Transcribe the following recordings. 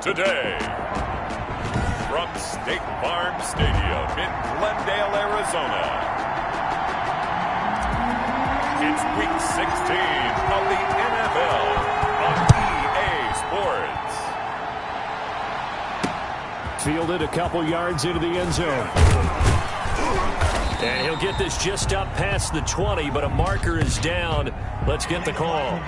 today. From State Farm Stadium in Glendale, Arizona, it's Week 16 of the NFL on EA Sports. Fielded a couple yards into the end zone. And he'll get this just up past the 20, but a marker is down. Let's get the call.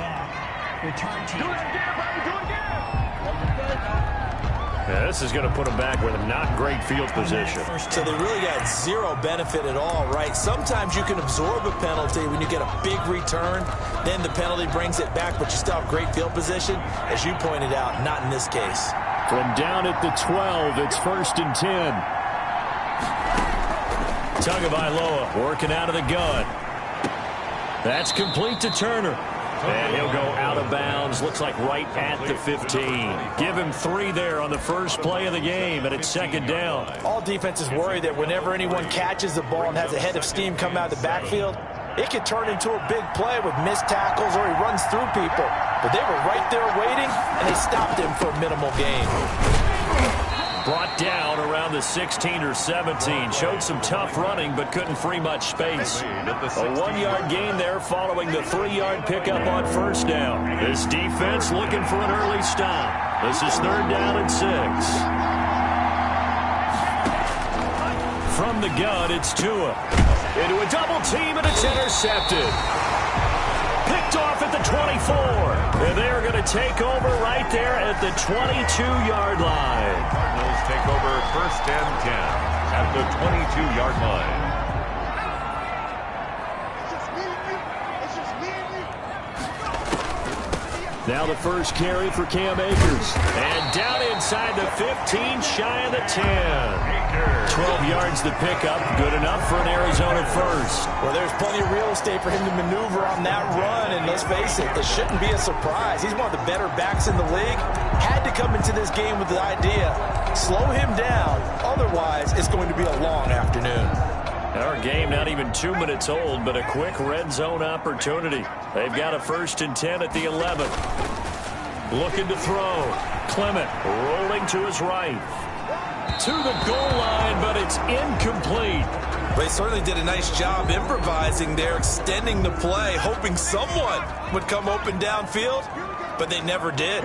Yeah, this is going to put them back with a not great field position. So they really got zero benefit at all, right? Sometimes you can absorb a penalty when you get a big return. Then the penalty brings it back, but you still have great field position. As you pointed out, not in this case. From down at the 12, it's 1st and 10. Tagovailoa working out of the gun. That's complete to Turner. And he'll go out of bounds. Looks like right at the 15. Give him 3 there on the first play of the game, and it's 2nd down. All defenses worry that whenever anyone catches the ball and has a head of steam come out of the backfield, it could turn into a big play with missed tackles or he runs through people. But they were right there waiting, and they stopped him for a minimal gain. Brought down around the 16 or 17. Showed some tough running, but couldn't free much space. A 1-yard gain there following the 3-yard pickup on 1st down. This defense looking for an early stop. This is 3rd down and 6. From the gun, it's Tua. Into a double team, and it's intercepted. Picked off at the 24. And they are going to take over right there at the 22-yard line. Cardinals take over 1st and 10 at the 22-yard line. Now the first carry for Cam Akers. And down inside the 15, shy of the 10. 12 yards the pickup. Good enough for an Arizona first. Well, there's plenty of real estate for him to maneuver on that run. And let's face it, this shouldn't be a surprise. He's one of the better backs in the league. Had to come into this game with the idea, slow him down. Otherwise, it's going to be a long afternoon. Our game not even 2 minutes old, but a quick red zone opportunity. They've got a 1st and 10 at the 11. Looking to throw. Clement rolling to his right. To the goal line, but it's incomplete. They certainly did a nice job improvising there, extending the play, hoping someone would come open downfield, but they never did.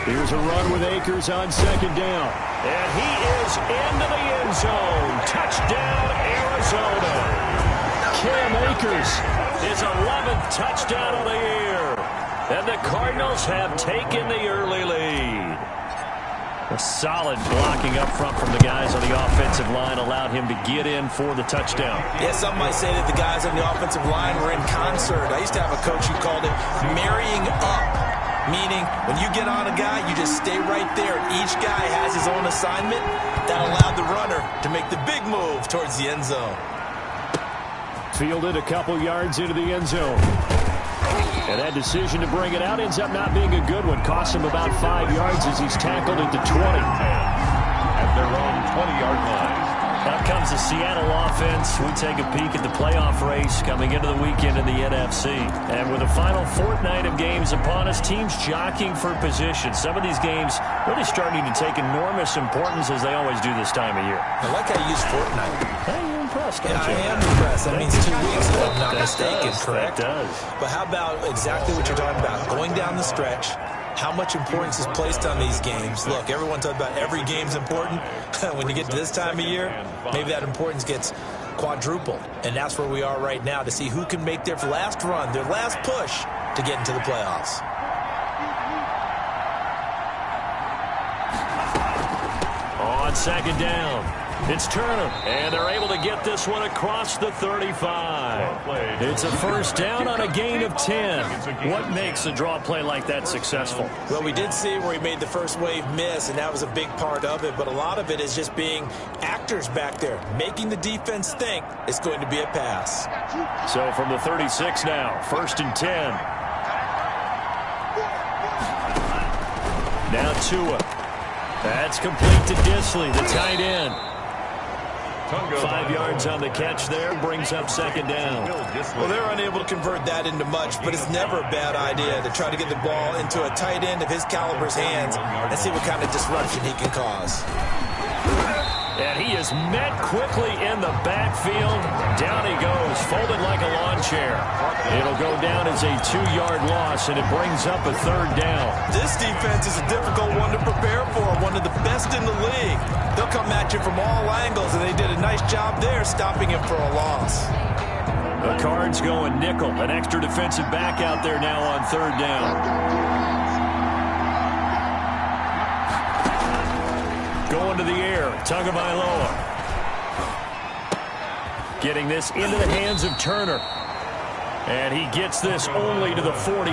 Here's a run with Akers on 2nd down. And he is into the end zone. Touchdown, Arizona. Cam Akers, his 11th touchdown of the year. And the Cardinals have taken the early lead. A solid blocking up front from the guys on the offensive line allowed him to get in for the touchdown. Yeah, some might say that the guys on the offensive line were in concert. I used to have a coach who called it marrying up, meaning when you get on a guy, you just stay right there. Each guy has his own assignment. That allowed the runner to make the big move towards the end zone. Fielded a couple yards into the end zone. And that decision to bring it out ends up not being a good one. Costs him about 5 yards as he's tackled at the 20. At their own 20-yard line. Up comes the Seattle offense. We take a peek at the playoff race coming into the weekend in the NFC. And with the final fortnight of games upon us, teams jockeying for position. Some of these games really starting to take enormous importance as they always do this time of year. I like how you use fortnight. Hey, you're impressed, Yeah, aren't you? I am impressed. That means 2 weeks, if I'm not mistaken, correct? That does. But how about exactly what you're talking about? Going down the stretch, how much importance is placed on these games? Look, everyone talks about every game's important. When you get to this time of year, maybe that importance gets quadrupled. And that's where we are right now to see who can make their last run, their last push to get into the playoffs. On 2nd down. It's Turner, and they're able to get this one across the 35. It's a first down on a gain of 10. What makes a draw play like that successful? Well, we did see where he made the first wave miss, and that was a big part of it, but a lot of it is just being actors back there, making the defense think it's going to be a pass. So from the 36 now, first and 10. Now Tua. That's complete to Disley, the tight end. 5 yards on the catch there, brings up second down. Well, they're unable to convert that into much, but it's never a bad idea to try to get the ball into a tight end of his caliber's hands and see what kind of disruption he can cause. And he is met quickly in the backfield. Down he goes, folded like a lawn chair. It'll go down as a 2-yard loss, and it brings up a third down. This defense is a difficult one to prepare for, one of the best in the league. They'll come at you from all angles, and they did a nice job there stopping him for a loss. The Cards going nickel, an extra defensive back out there now on third down. Going to the air, Tagovailoa. Getting this into the hands of Turner. And he gets this only to the 41,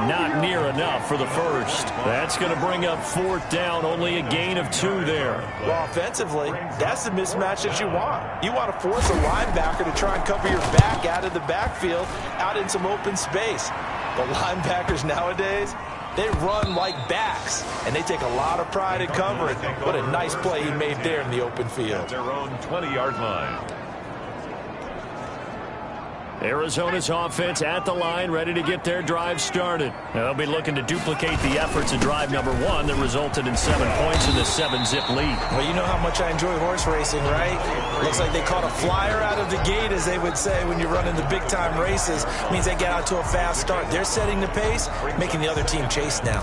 not near enough for the first. That's going to bring up fourth down, only a gain of 2 there. Well, offensively, that's the mismatch that you want. You want to force a linebacker to try and cover your back out of the backfield, out in some open space. The linebackers nowadays, they run like backs, and they take a lot of pride in covering. What a nice play he made there in the open field. Their own 20-yard line. Arizona's offense at the line, ready to get their drive started. They'll be looking to duplicate the efforts of drive number 1 that resulted in 7 points in the 7-zip lead. Well, you know how much I enjoy horse racing, right? Looks like they caught a flyer out of the gate, as they would say when you're running the big-time races. Means they get out to a fast start. They're setting the pace, making the other team chase now.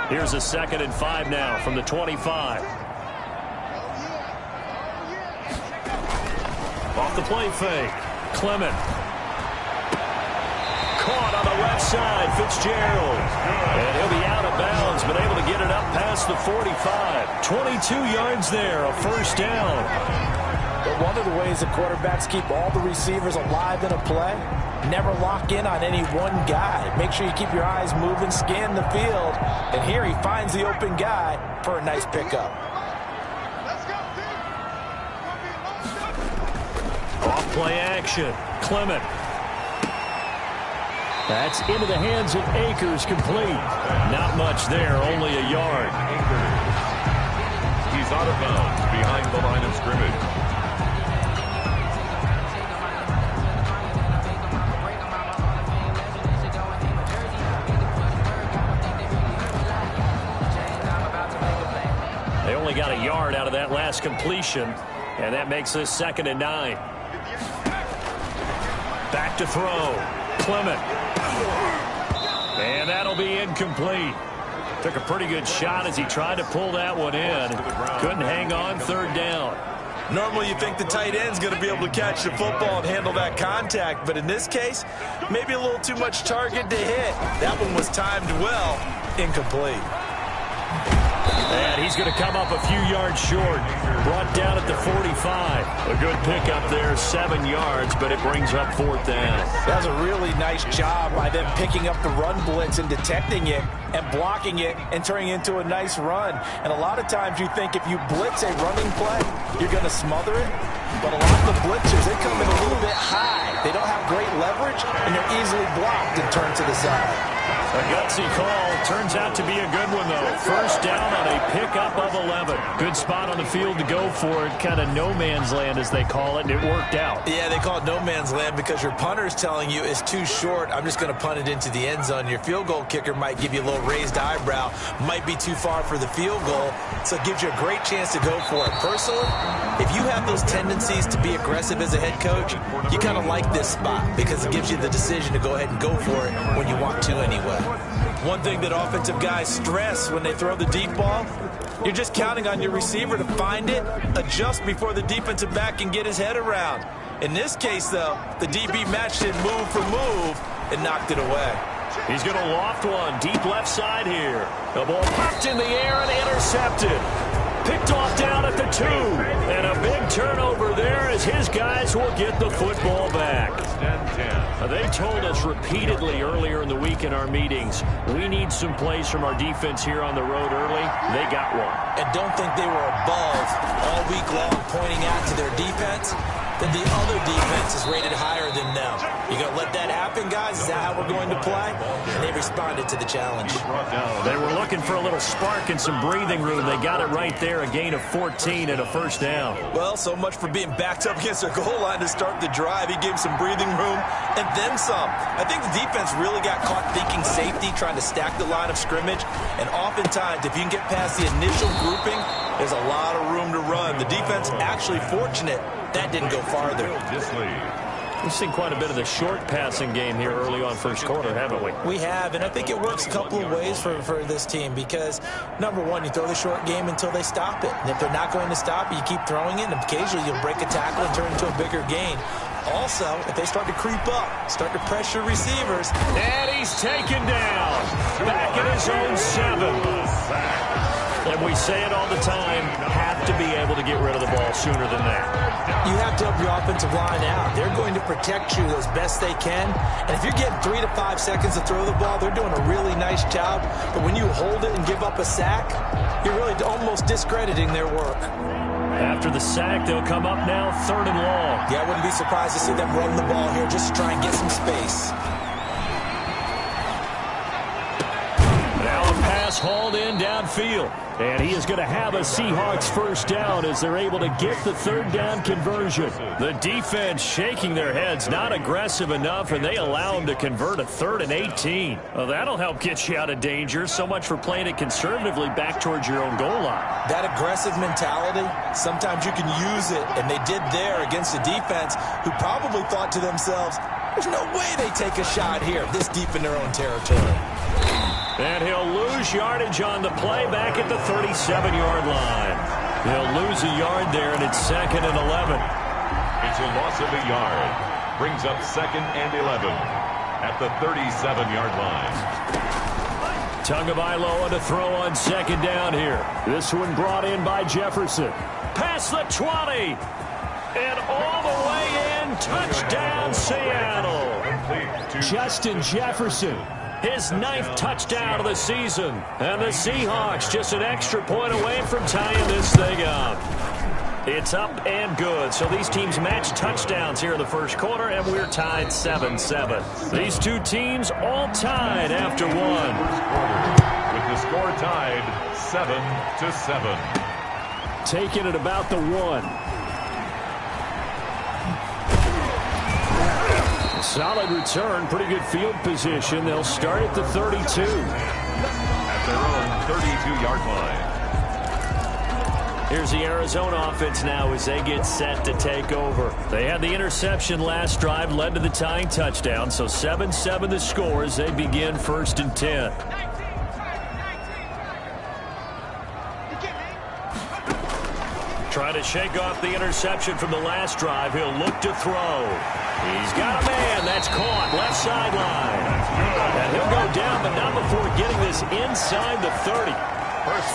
Here's a 2nd and 5 now from the 25. Off the play fake. Clement. Caught on the left side. Fitzgerald. And he'll be out of bounds, but able to get it up past the 45. 22 yards there, a first down. But one of the ways the quarterbacks keep all the receivers alive in a play, never lock in on any one guy. Make sure you keep your eyes moving, scan the field. And here he finds the open guy for a nice pickup. Play action. Clement. That's into the hands of Akers, complete. Not much there, only a yard. He's out of bounds behind the line of scrimmage. They only got a yard out of that last completion, and that makes this 2nd and 9. Back to throw. Clement. And that'll be incomplete. Took a pretty good shot as he tried to pull that one in. Couldn't hang on, third down. Normally you think the tight end's going to be able to catch the football and handle that contact, but in this case, maybe a little too much target to hit. That one was timed well. Incomplete. And he's going to come up a few yards short. Brought down at the 45. A good pickup there, 7 yards, but it brings up fourth down. That was a really nice job by them picking up the run blitz and detecting it and blocking it and turning it into a nice run. And a lot of times you think if you blitz a running play, you're going to smother it. But a lot of the blitzers, they come in a little bit high. They don't have great leverage, and they're easily blocked and turned to the side. A gutsy call. Turns out to be a good one, though. First down on a pickup of 11. Good spot on the field to go for it. Kind of no man's land, as they call it, and it worked out. Yeah, they call it no man's land because your punter's telling you it's too short. I'm just going to punt it into the end zone. Your field goal kicker might give you a little raised eyebrow. Might be too far for the field goal, so it gives you a great chance to go for it. Personally, if you have those tendencies to be aggressive as a head coach, you kind of like this spot because it gives you the decision to go ahead and go for it when you want to anyway. One thing that offensive guys stress when they throw the deep ball, you're just counting on your receiver to find it, adjust before the defensive back can get his head around. In this case, though, the DB matched it move for move and knocked it away. He's going to loft one deep left side here. The ball popped in the air and intercepted. Picked off 2. And a big turnover there as his guys will get the football back. They told us repeatedly earlier in the week in our meetings, we need some plays from our defense here on the road early. They got one. And don't think they were above all week long pointing out to their defense. Then the other defense is rated higher than them. You going to let that happen, guys? Is that how we're going to play? And they responded to the challenge. They were looking for a little spark and some breathing room. They got it right there, a gain of 14 and a first down. Well, so much for being backed up against their goal line to start the drive. He gave some breathing room and then some. I think the defense really got caught thinking safety, trying to stack the line of scrimmage. And oftentimes, if you can get past the initial grouping, there's a lot of room to run. The defense actually fortunate that didn't go farther. We've seen quite a bit of the short passing game here early on first quarter, haven't we? We have, and I think it works a couple of ways for this team because, number one, you throw the short game until they stop it. And if they're not going to stop it, you keep throwing it, and occasionally you'll break a tackle and turn it into a bigger gain. Also, if they start to creep up, start to pressure receivers. And he's taken down. Back in his own 7. And we say it all the time, have to be able to get rid of the ball sooner than that. You have to help your offensive line out. They're going to protect you as best they can. And if you're getting 3 to 5 seconds to throw the ball, they're doing a really nice job. But when you hold it and give up a sack, you're really almost discrediting their work. After the sack, they'll come up now 3rd and long. Yeah, I wouldn't be surprised to see them run the ball here just to try and get some space. Now a pass hauled in downfield. And he is going to have a Seahawks first down as they're able to get the 3rd down conversion. The defense shaking their heads, not aggressive enough, and they allow them to convert a 3rd and 18. Well, that'll help get you out of danger. So much for playing it conservatively back towards your own goal line. That aggressive mentality, sometimes you can use it, and they did there against a defense who probably thought to themselves, there's no way they take a shot here this deep in their own territory. And he'll lose yardage on the play back at the 37-yard line. He'll lose a yard there, and it's 2nd and 11. It's a loss of a yard. Brings up 2nd and 11 at the 37-yard line. Tagovailoa to throw on 2nd down here. This one brought in by Jefferson. Past the 20. And all the way in. Touchdown, Seattle. Justin Jefferson. His 9th touchdown of the season. And the Seahawks just an extra point away from tying this thing up. It's up and good. So these teams match touchdowns here in the first quarter, and we're tied 7-7. These two teams all tied after one. With the score tied 7-7. Taking it about the 1. Solid return, pretty good field position. They'll start at the 32. At their own 32-yard line. Here's the Arizona offense now as they get set to take over. They had the interception last drive, led to the tying touchdown, so 7-7 the score as they begin 1st and 10. Trying to shake off the interception from the last drive. He'll look to throw. He's got a man. That's caught. Left sideline. And he'll go down, but not before getting this inside the 30.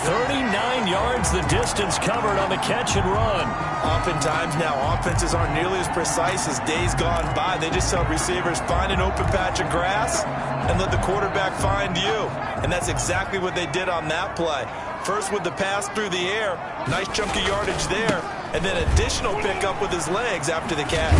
39 yards the distance covered on the catch and run. Oftentimes now offenses aren't nearly as precise as days gone by. They just tell receivers, find an open patch of grass and let the quarterback find you. And that's exactly what they did on that play. First with the pass through the air, nice chunky yardage there, and then additional pickup with his legs after the catch.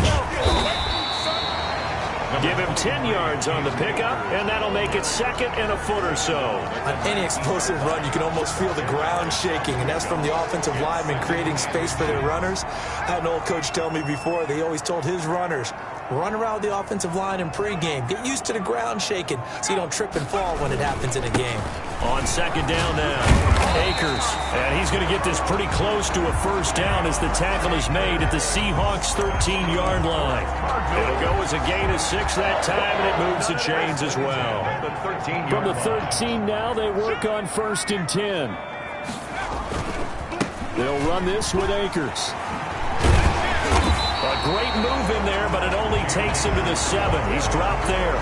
Give him 10 yards on the pickup, and that'll make it 2nd and a foot or so. On any explosive run, you can almost feel the ground shaking, and that's from the offensive linemen creating space for their runners. I had an old coach tell me before, they always told his runners, run around the offensive line in pregame. Get used to the ground shaking so you don't trip and fall when it happens in a game. On 2nd down now, Akers. And he's going to get this pretty close to a first down as the tackle is made at the Seahawks' 13-yard line. It'll go as a gain of 6 that time, and it moves the chains as well. From the 13 now, they work on 1st and 10. They'll run this with Akers. A great move in there, but it only takes him to the 7. He's dropped there.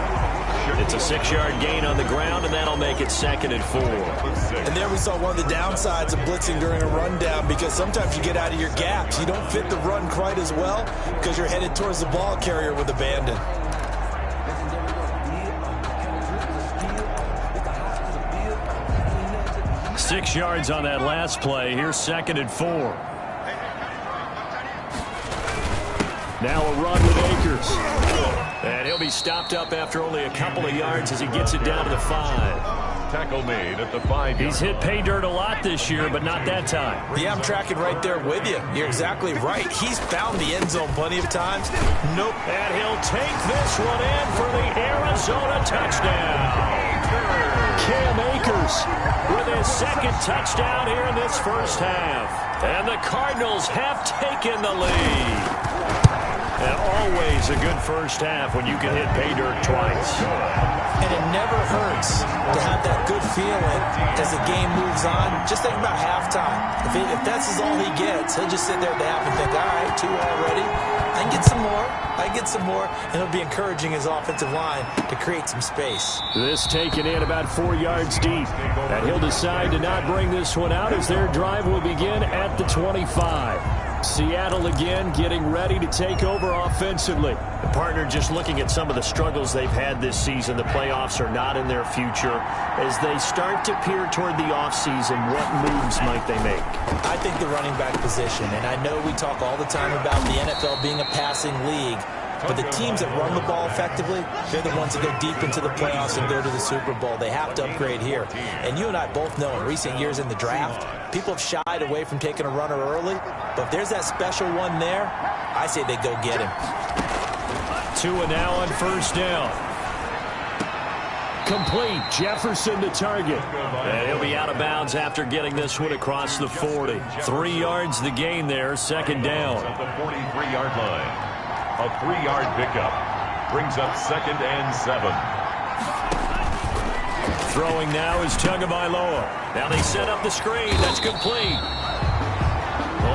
It's a 6-yard gain on the ground, and that'll make it 2nd and 4. And there we saw one of the downsides of blitzing during a rundown, because sometimes you get out of your gaps. You don't fit the run quite as well because you're headed towards the ball carrier with abandon. Six yards on that last play. Here's 2nd and 4. Now a run with Akers. And he'll be stopped up after only a couple of yards as he gets it down to the 5. Tackle made at the 5. He's hit pay dirt a lot this year, but not that time. Yeah, I'm tracking right there with you. You're exactly right. He's found the end zone plenty of times. Nope. And he'll take this one in for the Arizona touchdown. Cam Akers with his 2nd touchdown here in this first half. And the Cardinals have taken the lead. And always a good first half when you can hit pay dirt twice. And it never hurts to have that good feeling as the game moves on. Just think about halftime. If that's all he gets, he'll just sit there at the half and think, all right, 2 already. I can get some more. I can get some more. And it'll be encouraging his offensive line to create some space. This taken in about 4 yards deep. And he'll decide to not bring this one out as their drive will begin at the 25. Seattle again getting ready to take over offensively. The partner just looking at some of the struggles they've had this season. The playoffs are not in their future. As they start to peer toward the offseason, what moves might they make? I think the running back position, and I know we talk all the time about the NFL being a passing league, but the teams that run the ball effectively, they're the ones that go deep into the playoffs and go to the Super Bowl. They have to upgrade here. And you and I both know in recent years in the draft, people have shied away from taking a runner early. But if there's that special one there, I say they go get him. Tua now on first down. Complete. Jefferson to target. And he'll be out of bounds after getting this one across the 40. 3 yards the gain there, 2nd down. At the 43-yard line. A 3-yard pickup brings up 2nd and 7. Throwing now is Tagovailoa. Now they set up the screen. That's complete.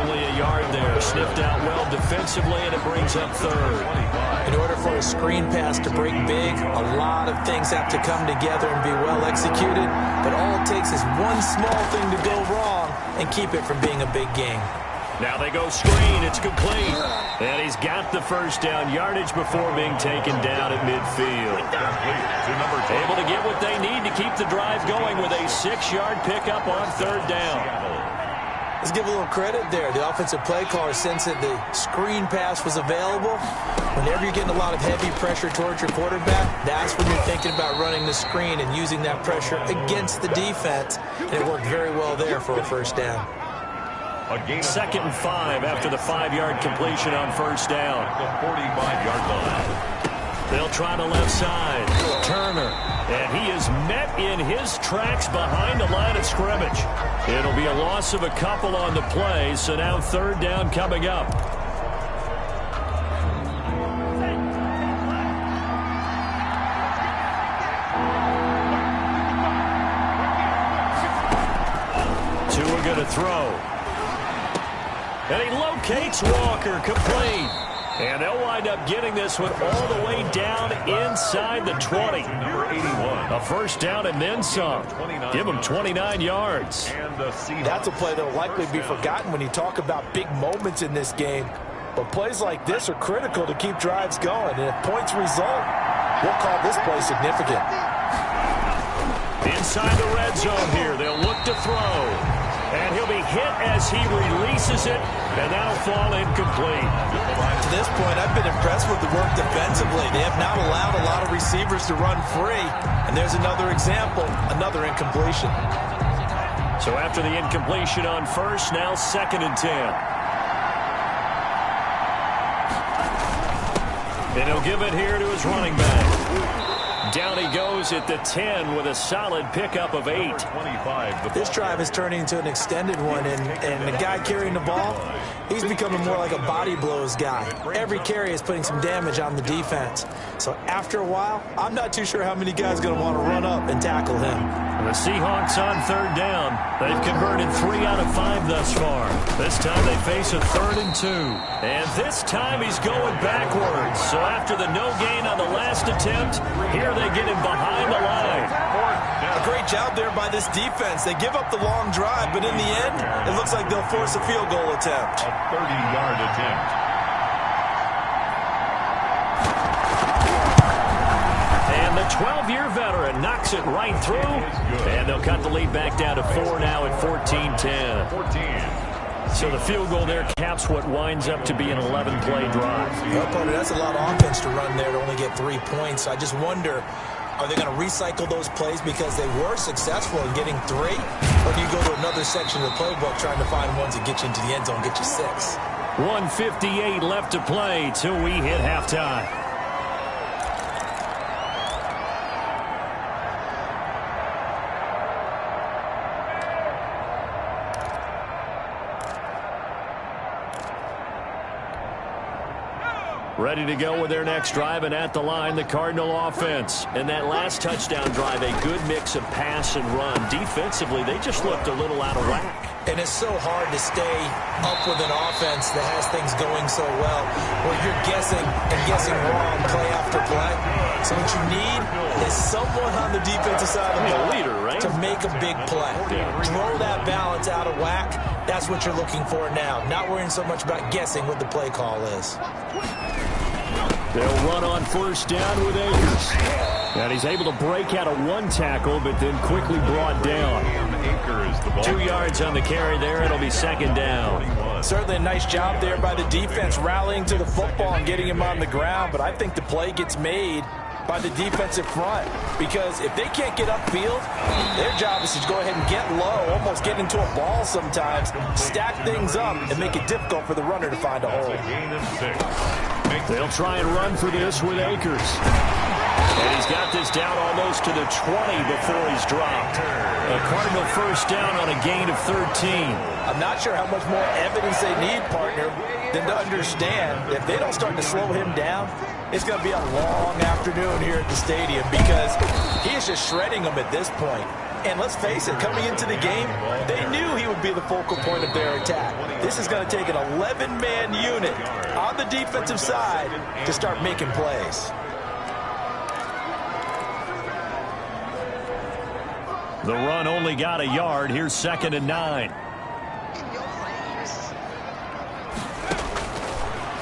Only a yard there. Sniffed out well defensively, and it brings up 3rd. In order for a screen pass to break big, a lot of things have to come together and be well executed. But all it takes is one small thing to go wrong and keep it from being a big game. Now they go screen. It's complete. And he's got the first down yardage before being taken down at midfield. Able to get what they need to keep the drive going with a 6-yard pickup on 3rd down. Let's give a little credit there. The offensive play caller sensed that the screen pass was available. Whenever you're getting a lot of heavy pressure towards your quarterback, that's when you're thinking about running the screen and using that pressure against the defense. And it worked very well there for a first down. 2nd and 5 after the 5-yard completion on first down. The 45-yard line. They'll try the left side. Turner. And he is met in his tracks behind the line of scrimmage. It'll be a loss of a couple on the play, so now 3rd down coming up. Tua going to throw. And he locates Walker, complete. And they'll wind up getting this one all the way down inside the 20. Number 81. A first down and then some. Give him 29 yards. That's a play that will likely be forgotten when you talk about big moments in this game. But plays like this are critical to keep drives going. And if points result, we'll call this play significant. Inside the red zone here. They'll look to throw. And he'll be hit as he releases it, and that'll fall incomplete. To this point, I've been impressed with the work defensively. They have not allowed a lot of receivers to run free. And there's another example, another incompletion. So after the incompletion on first, now 2nd and 10. And he'll give it here to his running back. Down he goes at the 10 with a solid pickup of 8. This drive is turning into an extended one, and the guy carrying the ball, He's becoming more like a body blows guy. Every carry is putting some damage on the defense. So after a while, I'm not too sure how many guys are going to want to run up and tackle him. The Seahawks on third down. They've converted 3 out of 5 thus far. This time they face a 3rd and 2. And this time he's going backwards. So after the no gain on the last attempt, here they get him behind the line. A great job there by this defense. They give up the long drive, but in the end, it looks like they'll force a field goal attempt. A 30-yard attempt. And the 12-year veteran knocks it right through. And they'll cut the lead back down to 4 now at 14-10. 14. So the field goal there caps what winds up to be an 11-play drive. Well, partner, that's a lot of offense to run there to only get 3 points. I just wonder, are they going to recycle those plays because they were successful in getting 3? Or do you go to another section of the playbook trying to find ones that get you into the end zone, get you 6? 1:58 left to play till we hit halftime. Ready to go with their next drive, and at the line, the Cardinal offense. In that last touchdown drive, a good mix of pass and run. Defensively, they just looked a little out of whack. And it's so hard to stay up with an offense that has things going so well, where you're guessing and guessing wrong play after play. So what you need is someone on the defensive side of the ball, leader, right, to make a big play. Throw that balance out of whack. That's what you're looking for now. Not worrying so much about guessing what the play call is. They'll run on first down with Akers. And he's able to break out of 1 tackle, but then quickly brought down. 2 yards on the carry there. It'll be 2nd down. Certainly a nice job there by the defense rallying to the football and getting him on the ground, but I think the play gets made by the defensive front, because if they can't get upfield, their job is to go ahead and get low, almost get into a ball sometimes, stack things up, and make it difficult for the runner to find a hole. They'll try and run for this with Akers. And he's got this down almost to the 20 before he's dropped. A Cardinal first down on a gain of 13. I'm not sure how much more evidence they need, partner, than to understand if they don't start to slow him down, it's going to be a long afternoon here at the stadium, because he is just shredding them at this point. And let's face it, coming into the game, they knew he would be the focal point of their attack. This is going to take an 11-man unit on the defensive side to start making plays. The run only got a yard. Here's 2nd and 9.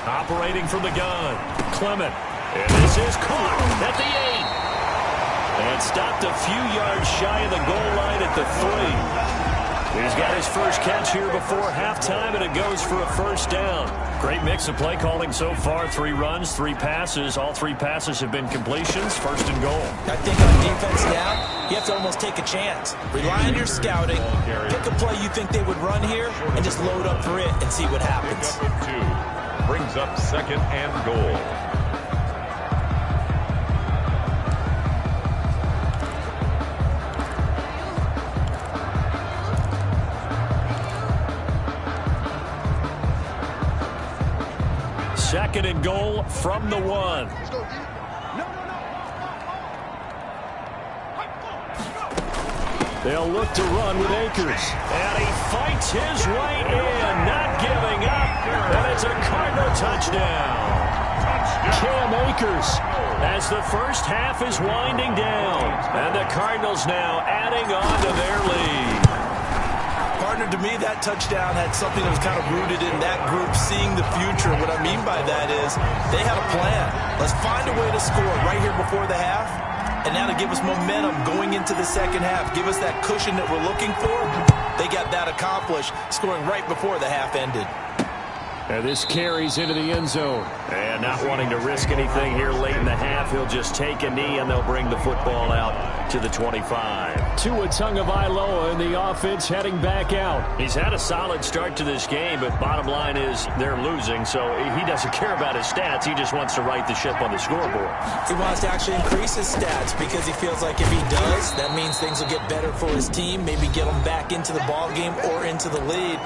Operating from the gun, Clement. And this is caught at the 8. And stopped a few yards shy of the goal line at the 3. He's got his first catch here before halftime, and it goes for a first down. Great mix of play calling so far. 3 runs, 3 passes. All 3 passes have been completions. 1st and goal. I think on defense now, you have to almost take a chance. Rely on your scouting. Pick a play you think they would run here, and just load up for it and see what happens. Brings up 2nd and goal. Second and goal from the 1. They'll look to run with Akers. And he fights his way in, not giving up. And it's a Cardinal touchdown. Cam Akers, as the first half is winding down. And the Cardinals now adding on to their lead. Partner, to me, that touchdown had something that was kind of rooted in that group seeing the future. What I mean by that is they had a plan. Let's find a way to score right here before the half. And now to give us momentum going into the second half, give us that cushion that we're looking for. They got that accomplished, scoring right before the half ended. And this carries into the end zone. And not wanting to risk anything here late in the half, he'll just take a knee, and they'll bring the football out to the 25. Tua Tagovailoa in the offense heading back out. He's had a solid start to this game, but bottom line is they're losing, so he doesn't care about his stats. He just wants to right the ship on the scoreboard. He wants to actually increase his stats because he feels like if he does, that means things will get better for his team, maybe get them back into the ball game or into the lead.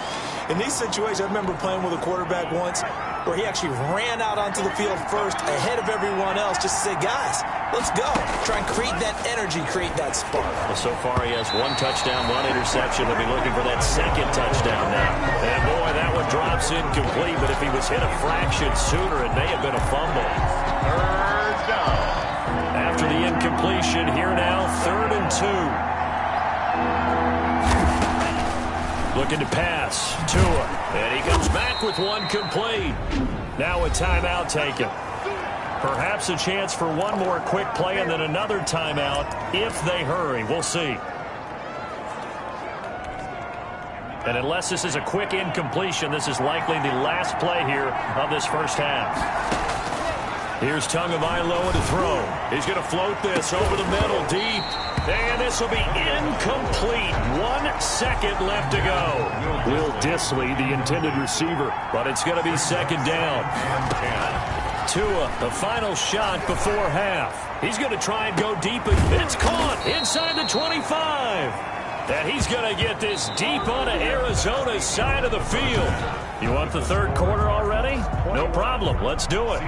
In these situations, I remember playing with a quarterback once where he actually ran out onto the field first ahead of everyone else just to say, guys, let's go. Try and create that energy, create that spark. Well, so far he has 1 touchdown, 1 interception. He'll be looking for that second touchdown now. And boy, that one drops incomplete, but if he was hit a fraction sooner, it may have been a fumble. Third down. After the incompletion, here now, 3rd and 2. Looking to pass. Tua. And he comes back with 1 complete. Now a timeout taken. Perhaps a chance for 1 more quick play and then another timeout if they hurry. We'll see. And unless this is a quick incompletion, this is likely the last play here of this first half. Here's Tagovailoa to throw. He's going to float this over the middle, deep. And this will be incomplete. 1 second left to go. Will Dissly, the intended receiver. But it's going to be 2nd down. Tua, the final shot before half. He's going to try and go deep. It's caught inside the 25. And he's going to get this deep onto Arizona's side of the field. You want the 3rd quarter already? No problem. Let's do it.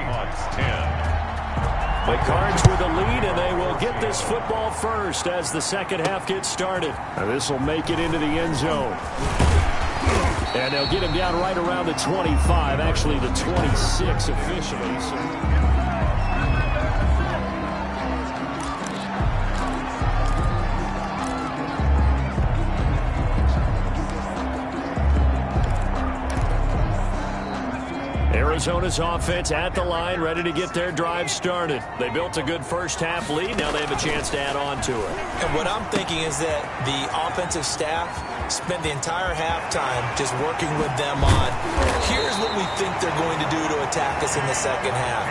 The Cards with a lead, and they will get this football first as the second half gets started. Now this will make it into the end zone. And they'll get him down right around the 25, actually the 26 officially. Arizona's offense at the line, ready to get their drive started. They built a good first half lead. Now they have a chance to add on to it. And what I'm thinking is that the offensive staff spent the entire halftime just working with them on, here's what we think they're going to do to attack us in the second half.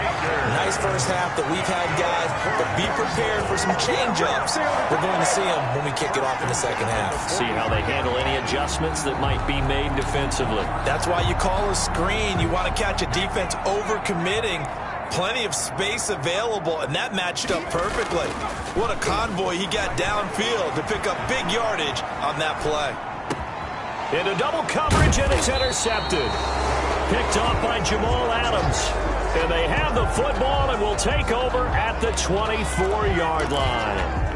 Nice first half that we've had, guys, but be prepared for some change-ups. We're going to see them when we kick it off in the second half. See how they handle any adjustments that might be made defensively. That's why you call a screen. You want to catch a defense over-committing. Plenty of space available, and that matched up perfectly. What a convoy he got downfield to pick up big yardage on that play. Into double coverage, and it's intercepted. Picked off by Jamal Adams. And they have the football and will take over at the 24-yard line.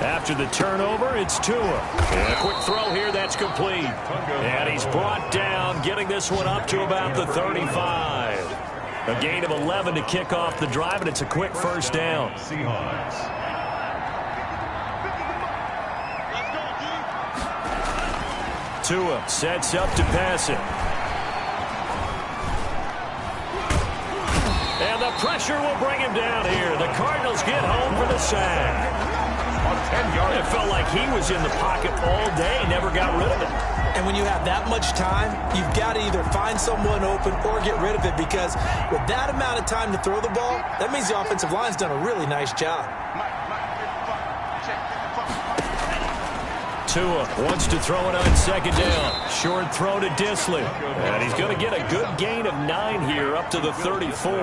After the turnover, it's Tua. And a quick throw here, that's complete. And he's brought down, getting this one up to about the 35. A gain of 11 to kick off the drive, and it's a quick first down. Tua sets up to pass it. And the pressure will bring him down here. The Cardinals get home for the sack. It felt like he was in the pocket all day, never got rid of it. And when you have that much time, you've got to either find someone open or get rid of it, because with that amount of time to throw the ball, that means the offensive line's done a really nice job. Tua wants to throw it on 2nd down. Short throw to Dissly. And he's going to get a good gain of 9 here up to the 34.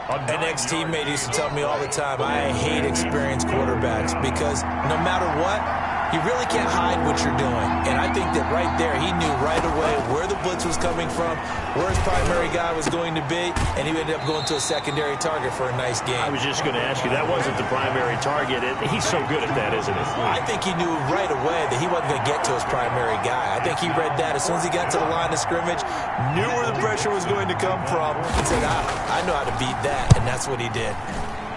An ex-teammate used to tell me all the time, I hate experienced quarterbacks because no matter what, you really can't hide what you're doing. And I think that right there, he knew right away where the blitz was coming from, where his primary guy was going to be, and he ended up going to a secondary target for a nice game. I was just going to ask you, that wasn't the primary target. He's so good at that, isn't he? I think he knew right away that he wasn't going to get to his primary guy. I think he read that as soon as he got to the line of scrimmage, knew where the pressure was going to come from, and said, I know how to beat that, and that's what he did.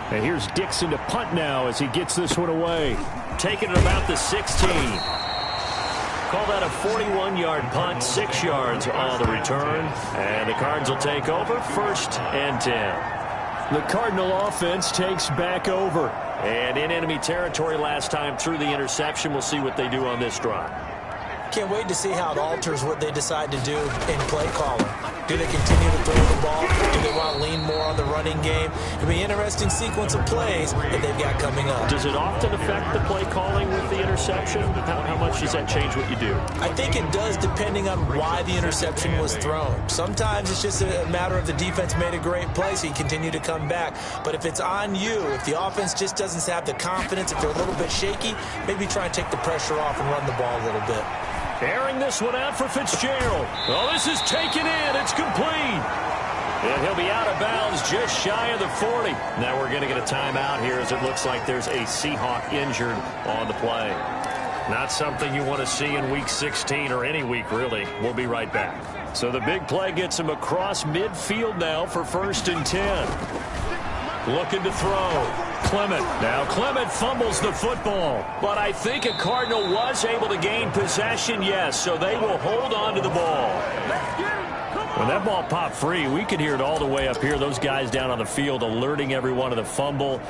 And here's Dixon to punt now as he gets this one away. Taking it about the 16. Call that a 41-yard punt, 6 yards on the return. And the Cards will take over, 1st and 10. The Cardinal offense takes back over. And in enemy territory last time through the interception. We'll see what they do on this drive. Can't wait to see how it alters what they decide to do in play calling. Do they continue to throw the ball? Do they want to lean more on the running game? It'll be an interesting sequence of plays that they've got coming up. Does it often affect the play calling with the interception? How much does that change what you do? I think it does, depending on why the interception was thrown. Sometimes it's just a matter of the defense made a great play, so you continue to come back. But if it's on you, if the offense just doesn't have the confidence, if they're a little bit shaky, maybe try and take the pressure off and run the ball a little bit. Airing this one out for Fitzgerald. Oh, this is taken in. It's complete. And he'll be out of bounds just shy of the 40. Now we're going to get a timeout here as it looks like there's a Seahawk injured on the play. Not something you want to see in Week 16 or any week, really. We'll be right back. So the big play gets him across midfield now for 1st and 10. Looking to throw. Clement. Now Clement fumbles the football. But I think a Cardinal was able to gain possession, yes. So they will hold on to the ball. When that ball popped free, we could hear it all the way up here. Those guys down on the field alerting everyone of the fumble.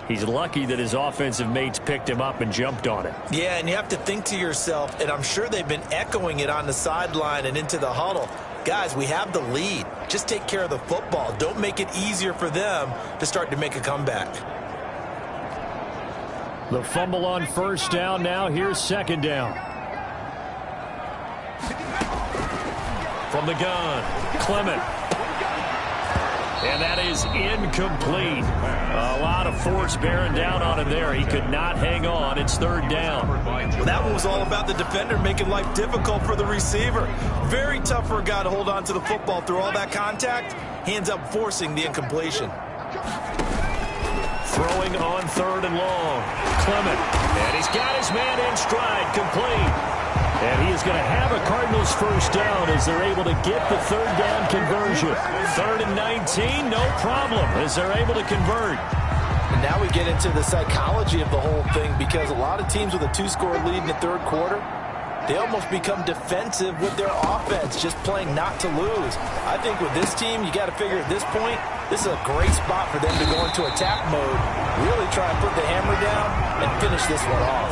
He's lucky that his offensive mates picked him up and jumped on it. Yeah, and you have to think to yourself, and I'm sure they've been echoing it on the sideline and into the huddle. Guys, we have the lead. Just take care of the football. Don't make it easier for them to start to make a comeback. The fumble on 1st down now. Here's 2nd down. From the gun, Clement. And that is incomplete. A lot of force bearing down on him there. He could not hang on. It's 3rd down. Well, that one was all about the defender making life difficult for the receiver. Very tough for a guy to hold on to the football through all that contact. He ends up forcing the incompletion. Throwing on 3rd and long. Clement. And he's got his man in stride. Complete. And he is going to have a Cardinals 1st down as they're able to get the 3rd down conversion. 3rd and 19, no problem, as they're able to convert. And now we get into the psychology of the whole thing, because a lot of teams with a 2-score lead in the 3rd quarter, they almost become defensive with their offense, just playing not to lose. I think with this team, you got to figure at this point, this is a great spot for them to go into attack mode, really try and put the hammer down and finish this one off.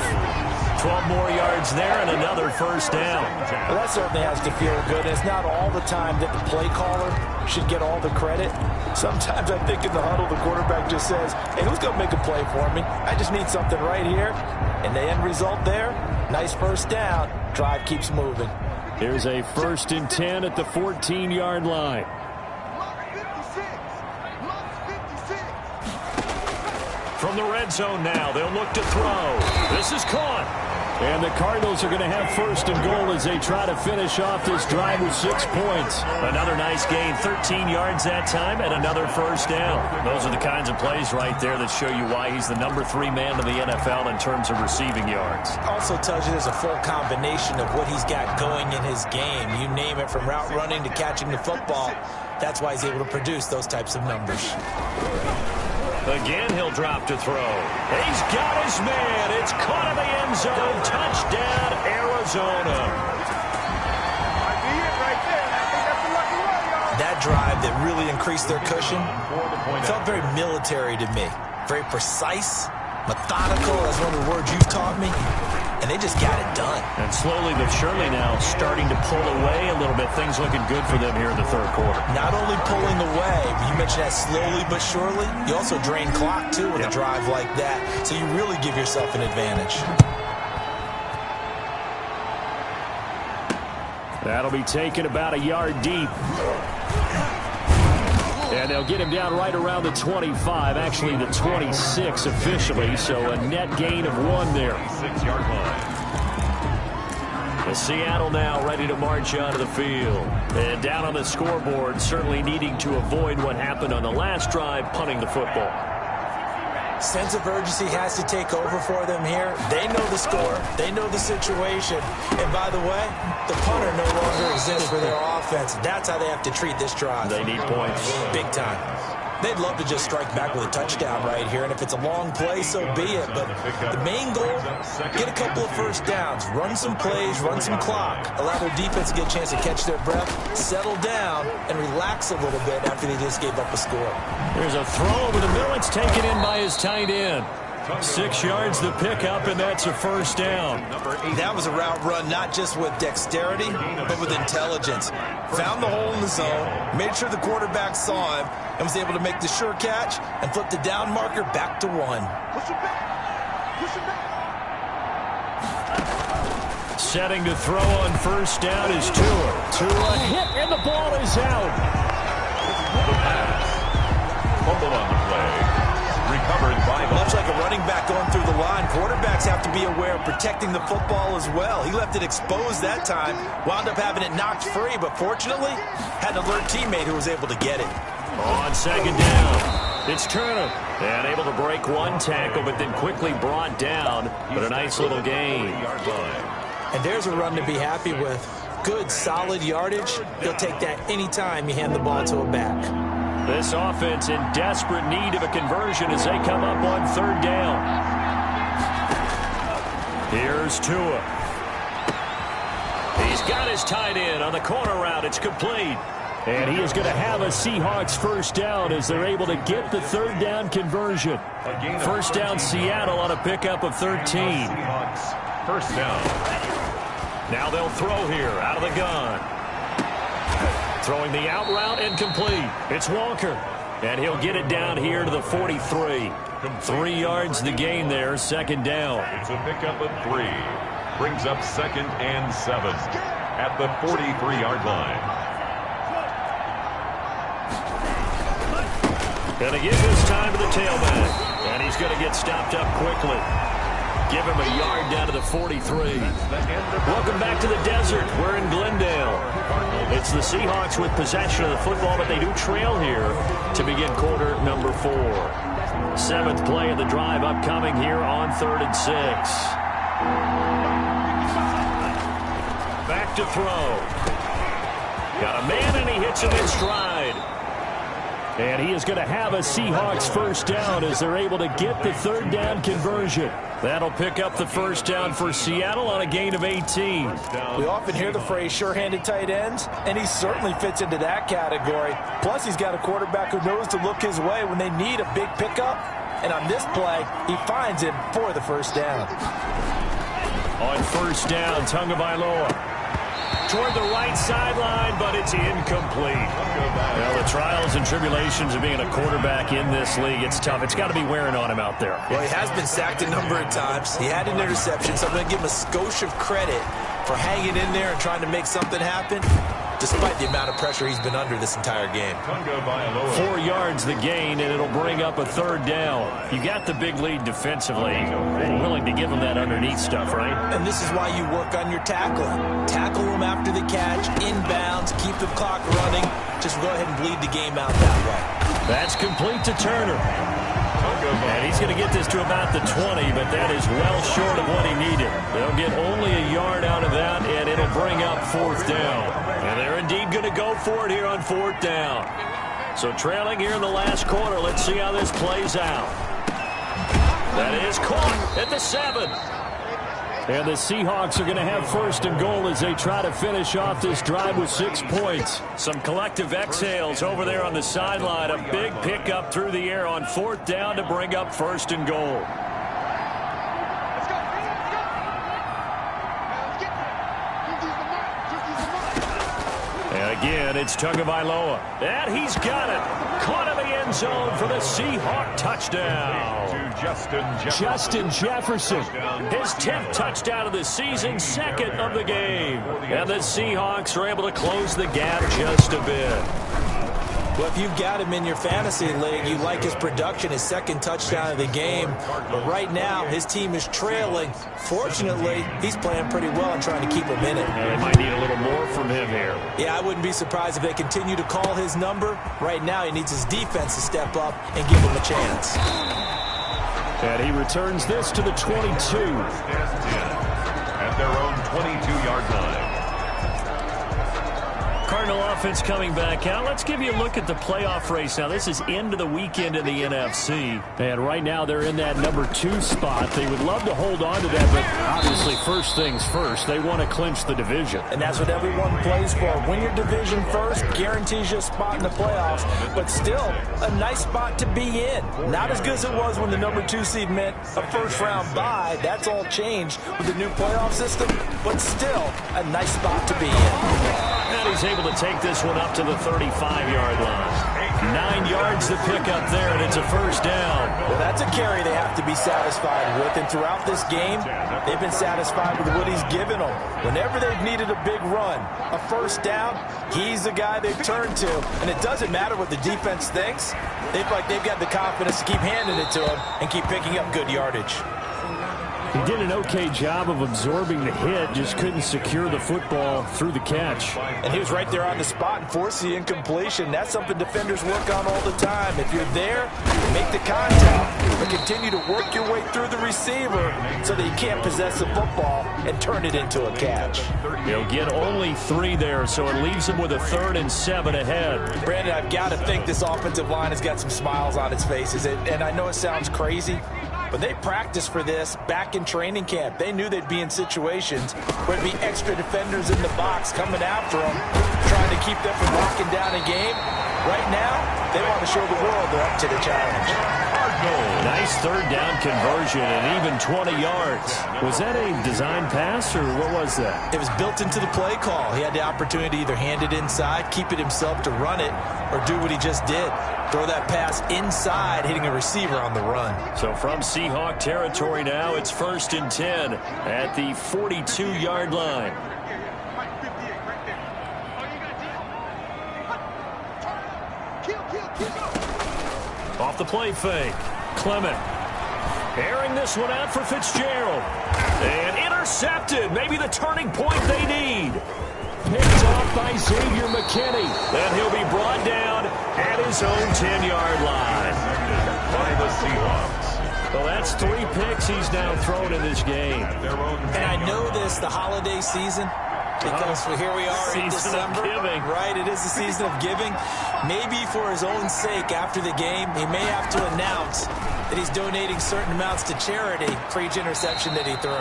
12 more yards there and another 1st down. Well, that certainly has to feel good. It's not all the time that the play caller should get all the credit. Sometimes I think in the huddle, the quarterback just says, hey, who's going to make a play for me? I just need something right here. And the end result there, nice 1st down. Drive keeps moving. Here's a 1st and 10 at the 14-yard line. From the red zone now, they'll look to throw. This is caught. And the Cardinals are going to have 1st and goal as they try to finish off this drive with 6 points. Another nice gain, 13 yards that time, and another 1st down. Those are the kinds of plays right there that show you why he's the number 3 man in the NFL in terms of receiving yards. Also tells you there's a full combination of what he's got going in his game. You name it, from route running to catching the football. That's why he's able to produce those types of numbers. Again, he'll drop to throw. He's got his man. It's caught in the end zone. Touchdown, Arizona. That drive that really increased their cushion felt very military to me. Very precise, methodical, that's one of the words you've taught me. And they just got it done. And slowly but surely now starting to pull away a little bit. Things looking good for them here in the 3rd quarter. Not only pulling away, you mentioned that slowly but surely, you also drain clock too with a drive like that. So you really give yourself an advantage. That'll be taken about a yard deep. And they'll get him down right around the 25, actually the 26 officially, so a net gain of 1 there. 6-yard line. Seattle now ready to march onto the field. And down on the scoreboard, certainly needing to avoid what happened on the last drive, punting the football. Sense of urgency has to take over for them here. They know the score. They know the situation. And by the way, the punter no longer exists for their offense. That's how they have to treat this drive. They need points. Big time. They'd love to just strike back with a touchdown right here. And if it's a long play, so be it. But the main goal, get a couple of 1st downs. Run some plays, run some clock. Allow their defense to get a chance to catch their breath, settle down, and relax a little bit after they just gave up a score. There's a throw over the middle. It's taken in by his tight end. 6 yards the pickup, and that's a first down. That was a route run not just with dexterity, but with intelligence. Found the hole in the zone, made sure the quarterback saw him, and was able to make the sure catch and flip the down marker back to 1. Setting to throw on first down is Tua. Tua hit, and the ball is out. The pass. Fumble on the play. Recovered by the... Much like a running back going through the line, quarterbacks have to be aware of protecting the football as well. He left it exposed that time, wound up having it knocked free, but fortunately, had an alert teammate who was able to get it. On second down, it's Turner. And able to break one tackle, but then quickly brought down. But a nice little gain. And there's a run to be happy with. Good, solid yardage. He'll take that anytime you hand the ball to a back. This offense in desperate need of a conversion as they come up on third down. Here's Tua. He's got his tight end on the corner route. It's complete. And he is going to have a Seahawks first down as they're able to get the third down conversion. First down Seattle on a pickup of 13. First down. Now they'll throw here out of the gun. Throwing the out route incomplete. It's Walker. And he'll get it down here to the 43. 3 yards the gain there, second down. It's a pickup of 3. Brings up 2nd and 7 at the 43-yard line. Going to give this time to the tailback. And he's going to get stopped up quickly. Give him a yard down to the 43. Welcome back to the desert. We're in Glendale. It's the Seahawks with possession of the football, but they do trail here to begin quarter number 4. 7th play of the drive upcoming here on 3rd and 6. Back to throw. Got a man, and he hits him in stride. And he is going to have a Seahawks first down as they're able to get the third down conversion. That'll pick up the first down for Seattle on a gain of 18. We often hear the phrase sure-handed tight ends, and he certainly fits into that category. Plus, he's got a quarterback who knows to look his way when they need a big pickup. And on this play, he finds him for the first down. On first down, Tagovailoa toward the right sideline, but it's incomplete. Well, the trials and tribulations of being a quarterback in this league, it's tough. It's got to be wearing on him out there. Well, he has been sacked a number of times. He had an interception, so I'm going to give him a skosh of credit for hanging in there and trying to make something happen, despite the amount of pressure he's been under this entire game. 4 yards the gain, and it'll bring up a third down. You got the big lead defensively. Willing to give him that underneath stuff, right? And this is why you work on your tackling. Tackle him after the catch, inbounds, keep the clock running. Just go ahead and bleed the game out that way. That's complete to Turner. And he's going to get this to about the 20, but that is well short of what he needed. They'll get only a yard out of that, and it'll bring up 4th down. And they're indeed going to go for it here on 4th down. So trailing here in the last quarter, let's see how this plays out. That is caught at the 7. And the Seahawks are going to have first and goal as they try to finish off this drive with 6 points. Some collective exhales over there on the sideline. A big pickup through the air on 4th down to bring up first and goal. And again, it's Tagovailoa. And he's got it. Caught in the end zone for the Seahawk touchdown. Justin Jefferson, his 10th touchdown of the season, 2nd of the game. And the Seahawks are able to close the gap just a bit. Well, if you've got him in your fantasy league, you like his production, his 2nd touchdown of the game. But right now, his team is trailing. Fortunately, he's playing pretty well and trying to keep him in it. They might need a little more from him here. Yeah, I wouldn't be surprised if they continue to call his number. Right now, he needs his defense to step up and give him a chance. And he returns this to the 22. At their own 22-yard line. Cardinal offense coming back out. Let's give you a look at the playoff race. Now, this is into the weekend in the NFC. And right now, they're in that number 2 spot. They would love to hold on to that, but obviously, first things first, they want to clinch the division. And that's what everyone plays for. Win your division first, guarantees you a spot in the playoffs, but still a nice spot to be in. Not as good as it was when the number 2 seed meant a first-round bye. That's all changed with the new playoff system, but still a nice spot to be in. And he's able to take this one up to the 35-yard line. 9 yards to pick up there, and it's a first down. Well, that's a carry they have to be satisfied with, and throughout this game, they've been satisfied with what he's given them. Whenever they've needed a big run, a first down, he's the guy they've turned to. And it doesn't matter what the defense thinks. They've got the confidence to keep handing it to him and keep picking up good yardage. He did an okay job of absorbing the hit, just couldn't secure the football through the catch. And he was right there on the spot and forced the incompletion. That's something defenders work on all the time. If you're there, make the contact, but continue to work your way through the receiver so that you can't possess the football and turn it into a catch. He'll get only 3 there, so it leaves him with a 3rd and 7 ahead. Brandon, I've got to think this offensive line has got some smiles on its faces. And I know it sounds crazy, but they practiced for this back in training camp. They knew they'd be in situations where there'd be extra defenders in the box coming after them, trying to keep them from locking down a game. Right now, they want to show the world they're up to the challenge. Nice 3rd down conversion and even 20 yards. Was that a design pass, or what was that? It was built into the play call. He had the opportunity to either hand it inside, keep it himself to run it, or do what he just did. Throw that pass inside, hitting a receiver on the run. So from Seahawk territory now, it's 1st and 10 at the 42-yard line. Off the play fake. Clement airing this one out for Fitzgerald. And intercepted. Maybe the turning point they need. Picked off by Xavier McKinney. And he'll be brought down at his own 10-yard line. By the Seahawks. Well, that's 3 picks he's now thrown in this game. And I know this, the holiday season, because here we are in December. Season of giving. Right, it is the season of giving. Maybe for his own sake after the game, he may have to announce that he's donating certain amounts to charity for each interception that he threw.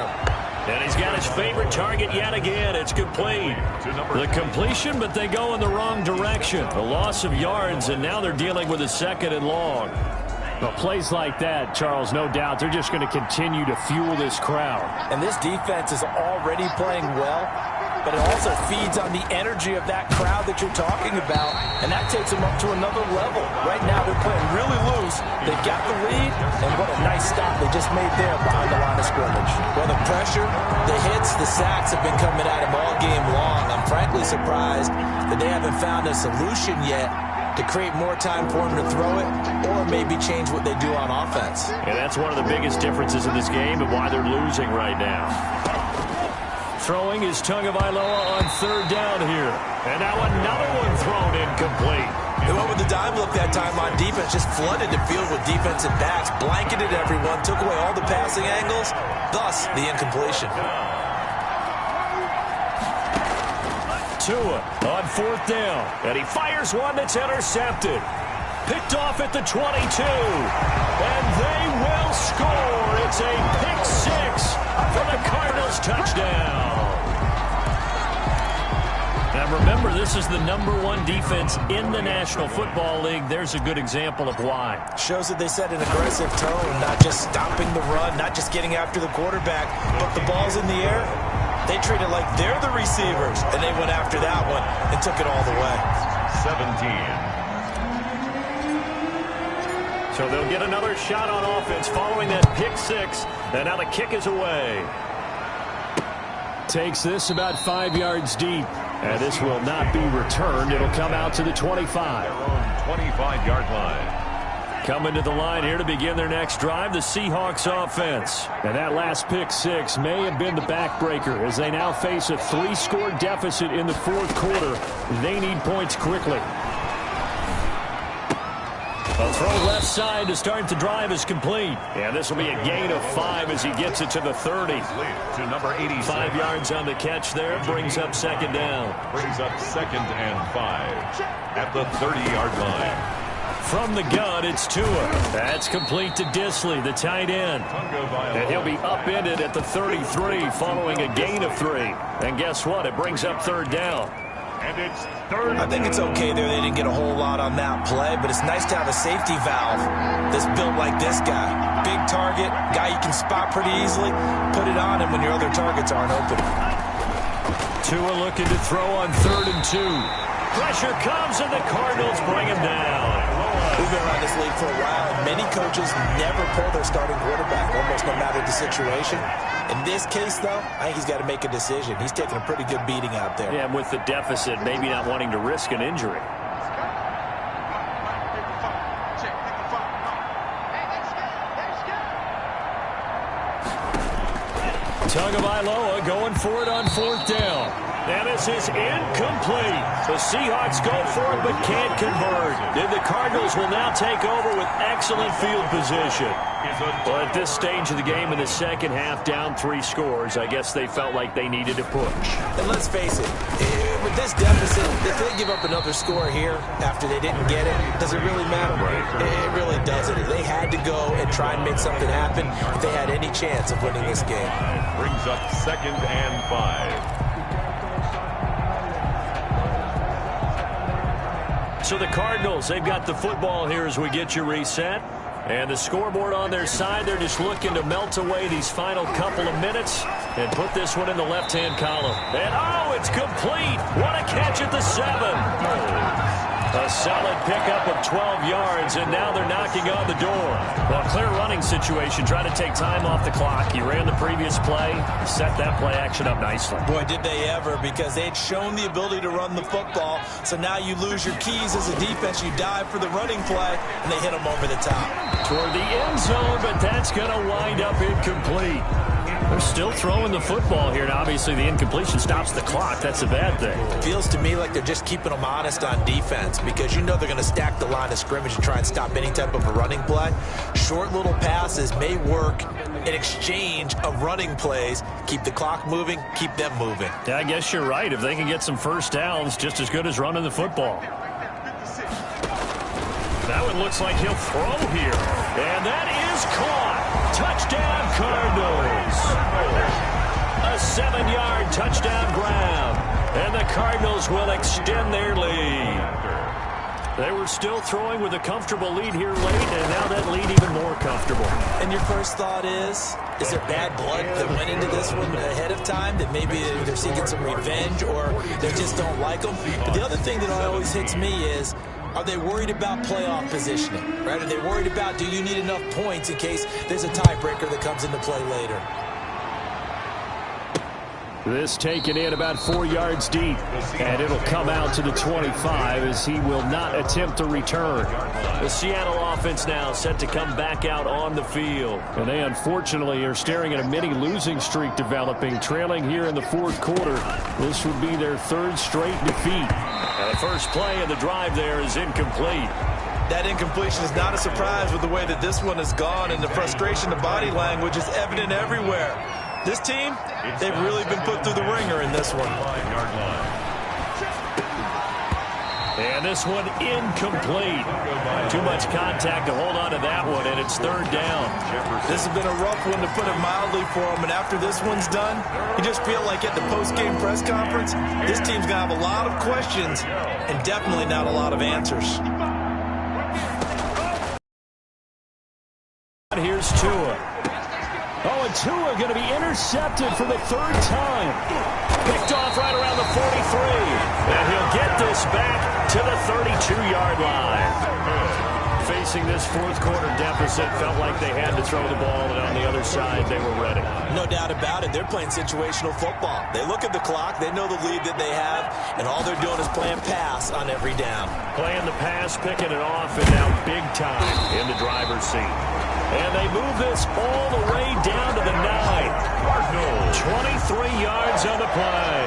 And he's got his favorite target yet again. It's complete. The completion, but they go in the wrong direction. A loss of yards, and now they're dealing with a 2nd and long. Well, plays like that, Charles, no doubt, they're just going to continue to fuel this crowd. And this defense is already playing well, but it also feeds on the energy of that crowd that you're talking about, and that takes them up to another level. Right now, they're playing really loose. They've got the lead, and what a nice stop they just made there behind the line of scrimmage. Well, the pressure, the hits, the sacks have been coming at him all game long. I'm frankly surprised that they haven't found a solution yet to create more time for him to throw it, or maybe change what they do on offense. And that's one of the biggest differences in this game and why they're losing right now. Throwing is Tagovailoa on 3rd down here. And now another one thrown incomplete. They went with the dime look that time on defense, just flooded the field with defensive backs, blanketed everyone, took away all the passing angles, thus the incompletion. Tua on 4th down, and he fires one that's intercepted. Picked off at the 22, and they will score. It's a pick 6 for the Cardinals touchdown. Now remember, this is the #1 defense in the National Football League. There's a good example of why. Shows that they set an aggressive tone, not just stopping the run, not just getting after the quarterback, but the ball's in the air. They treat it like they're the receivers, and they went after that one and took it all the way. 17. So they'll get another shot on offense following that pick 6, and now the kick is away. Takes this about 5 yards deep, and this will not be returned. It'll come out to the 25. Their own 25-yard line. Coming to the line here to begin their next drive, the Seahawks offense. And that last pick 6 may have been the backbreaker as they now face a 3-score deficit in the 4th quarter. They need points quickly. A throw left side to start the drive is complete. And this will be a gain of 5 as he gets it to the 30. To number 86. 5 yards on the catch there. Brings up second down. Brings up 2nd and 5 at the 30-yard line. From the gun, it's Tua. That's complete to Disley, the tight end. And he'll be upended at the 33 following a gain of 3. And guess what? It brings up 3rd down. And it's 3rd. I think it's okay there. They didn't get a whole lot on that play, but it's nice to have a safety valve that's built like this guy. Big target, guy you can spot pretty easily. Put it on him when your other targets aren't open. Tua looking to throw on 3rd and 2. Pressure comes, and the Cardinals bring him down. We've been around this league for a while, and many coaches never pull their starting quarterback, almost no matter the situation. In this case, though, I think he's got to make a decision. He's taking a pretty good beating out there. Yeah, and with the deficit, maybe not wanting to risk an injury. Tagovailoa going for it on 4th down. And this is incomplete. The Seahawks go for it but can't convert. And the Cardinals will now take over with excellent field position. Well, at this stage of the game in the second half, down 3 scores, I guess they felt like they needed to push. And let's face it, with this deficit, if they give up another score here after they didn't get it, does it really matter? It really doesn't. They had to go and try and make something happen if they had any chance of winning this game. Brings up 2nd and 5. So the Cardinals, they've got the football here as we get you reset. And the scoreboard on their side, they're just looking to melt away these final couple of minutes and put this one in the left-hand column. And, oh, it's complete. What a catch at the 7. A solid pickup of 12 yards, and now they're knocking on the door. Well, clear running situation. Try to take time off the clock. He ran the previous play, set that play action up nicely. Boy, did they ever, because they had shown the ability to run the football. So now you lose your keys as a defense. You dive for the running play, and they hit them over the top. Toward the end zone, but that's going to wind up incomplete. They're still throwing the football here, and obviously the incompletion stops the clock. That's a bad thing. Feels to me like they're just keeping them honest on defense, because you know they're going to stack the line of scrimmage and try and stop any type of a running play. Short little passes may work in exchange of running plays. Keep the clock moving, keep them moving. Yeah, I guess you're right. If they can get some first downs, just as good as running the football. That one looks like he'll throw here. And that is caught. Touchdown, Cardinals. A 7-yard touchdown grab. And the Cardinals will extend their lead. They were still throwing with a comfortable lead here late, and now that lead even more comfortable. And your first thought is there bad blood that went into this one ahead of time, that maybe they're seeking some revenge or they just don't like them? But the other thing that always hits me is, are they worried about playoff positioning, right? Are they worried about, do you need enough points in case there's a tiebreaker that comes into play later? This taken in about 4 yards deep, and it'll come out to the 25 as he will not attempt to return. The Seattle offense now set to come back out on the field. And they unfortunately are staring at a mini losing streak developing, trailing here in the 4th quarter. This would be their 3rd straight defeat. And the first play of the drive there is incomplete. That incompletion is not a surprise with the way that this one has gone, and the frustration, the body language is evident everywhere. This team, they've really been put through the ringer in this one. And this one incomplete. Too much contact to hold on to that one, and it's 3rd down. This has been a rough one, to put it mildly, for them. And after this one's done, you just feel like at the post-game press conference, this team's going to have a lot of questions and definitely not a lot of answers. Here's Tua. Oh, and Tua going to be intercepted for the 3rd time. Picked off right around the 43. And he'll get this back to the 32-yard line. Facing this 4th quarter deficit, felt like they had to throw the ball, and on the other side, they were ready. No doubt about it. They're playing situational football. They look at the clock, they know the lead that they have, and all they're doing is playing pass on every down. Playing the pass, picking it off, and now big time in the driver's seat. And they move this all the way down to the 9. 23 yards on the play.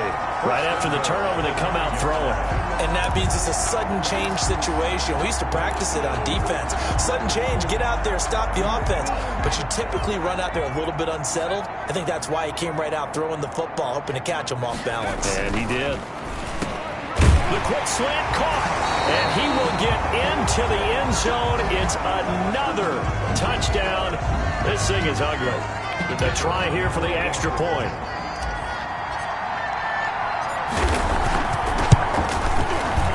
Right after the turnover, they come out throwing. And that means it's a sudden change situation. We used to practice it on defense. Sudden change, get out there, stop the offense. But you typically run out there a little bit unsettled. I think that's why he came right out throwing the football, hoping to catch him off balance. And he did. The quick slant caught. And he will get into the end zone. It's another touchdown. This thing is ugly. The try here for the extra point.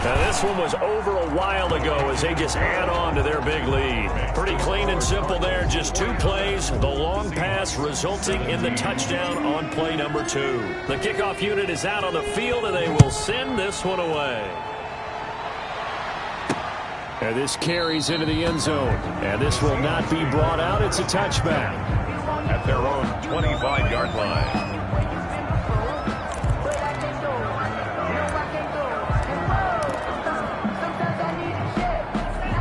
Now, this one was over a while ago as they just add on to their big lead. Pretty clean and simple there. Just 2 plays. The long pass resulting in the touchdown on play number 2. The kickoff unit is out on the field, and they will send this one away. And this carries into the end zone. And this will not be brought out. It's a touchback. At their own 25-yard line.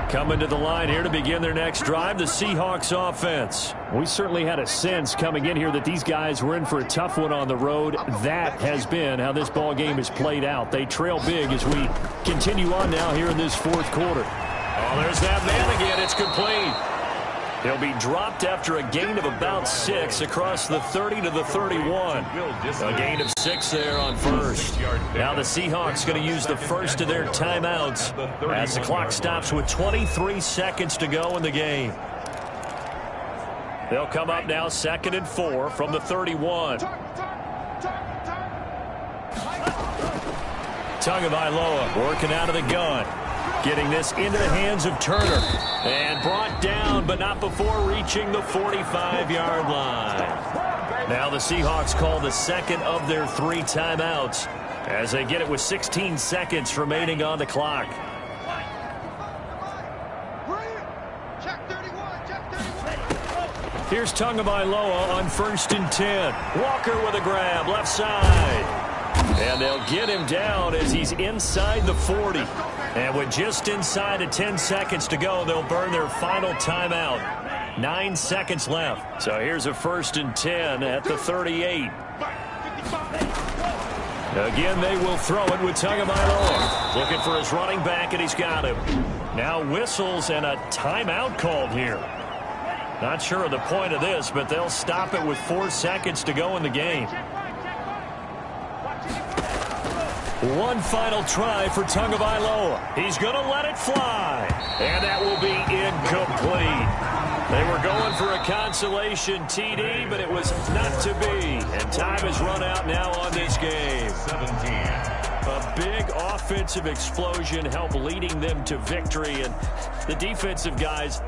Coming to the line here to begin their next drive, the Seahawks offense. We certainly had a sense coming in here that these guys were in for a tough one on the road. That has been how this ball game has played out. They trail big as we continue on now here in this 4th quarter. Oh, there's that man again. It's complete. He'll be dropped after a gain of about 6 across the 30 to the 31. A gain of 6 there on first. Now the Seahawks going to use the first of their timeouts as the clock stops with 23 seconds to go in the game. They'll come up now 2nd and 4 from the 31. Tagovailoa working out of the gun. Getting this into the hands of Turner. And brought down, but not before reaching the 45-yard line. Now the Seahawks call the second of their 3 timeouts as they get it with 16 seconds remaining on the clock. Here's Tagovailoa on 1st and 10. Walker with a grab, left side. And they'll get him down as he's inside the 40. And with just inside of 10 seconds to go, they'll burn their final timeout. 9 seconds left. So here's a 1st and 10 at the 38. Again, they will throw it with Tagovailoa. Looking for his running back, and he's got him. Now whistles and a timeout called here. Not sure of the point of this, but they'll stop it with 4 seconds to go in the game. One final try for Tagovailoa. He's going to let it fly. And that will be incomplete. They were going for a consolation TD, but it was not to be. And time has run out now on this game. 17. A big offensive explosion helped leading them to victory. And the defensive guys,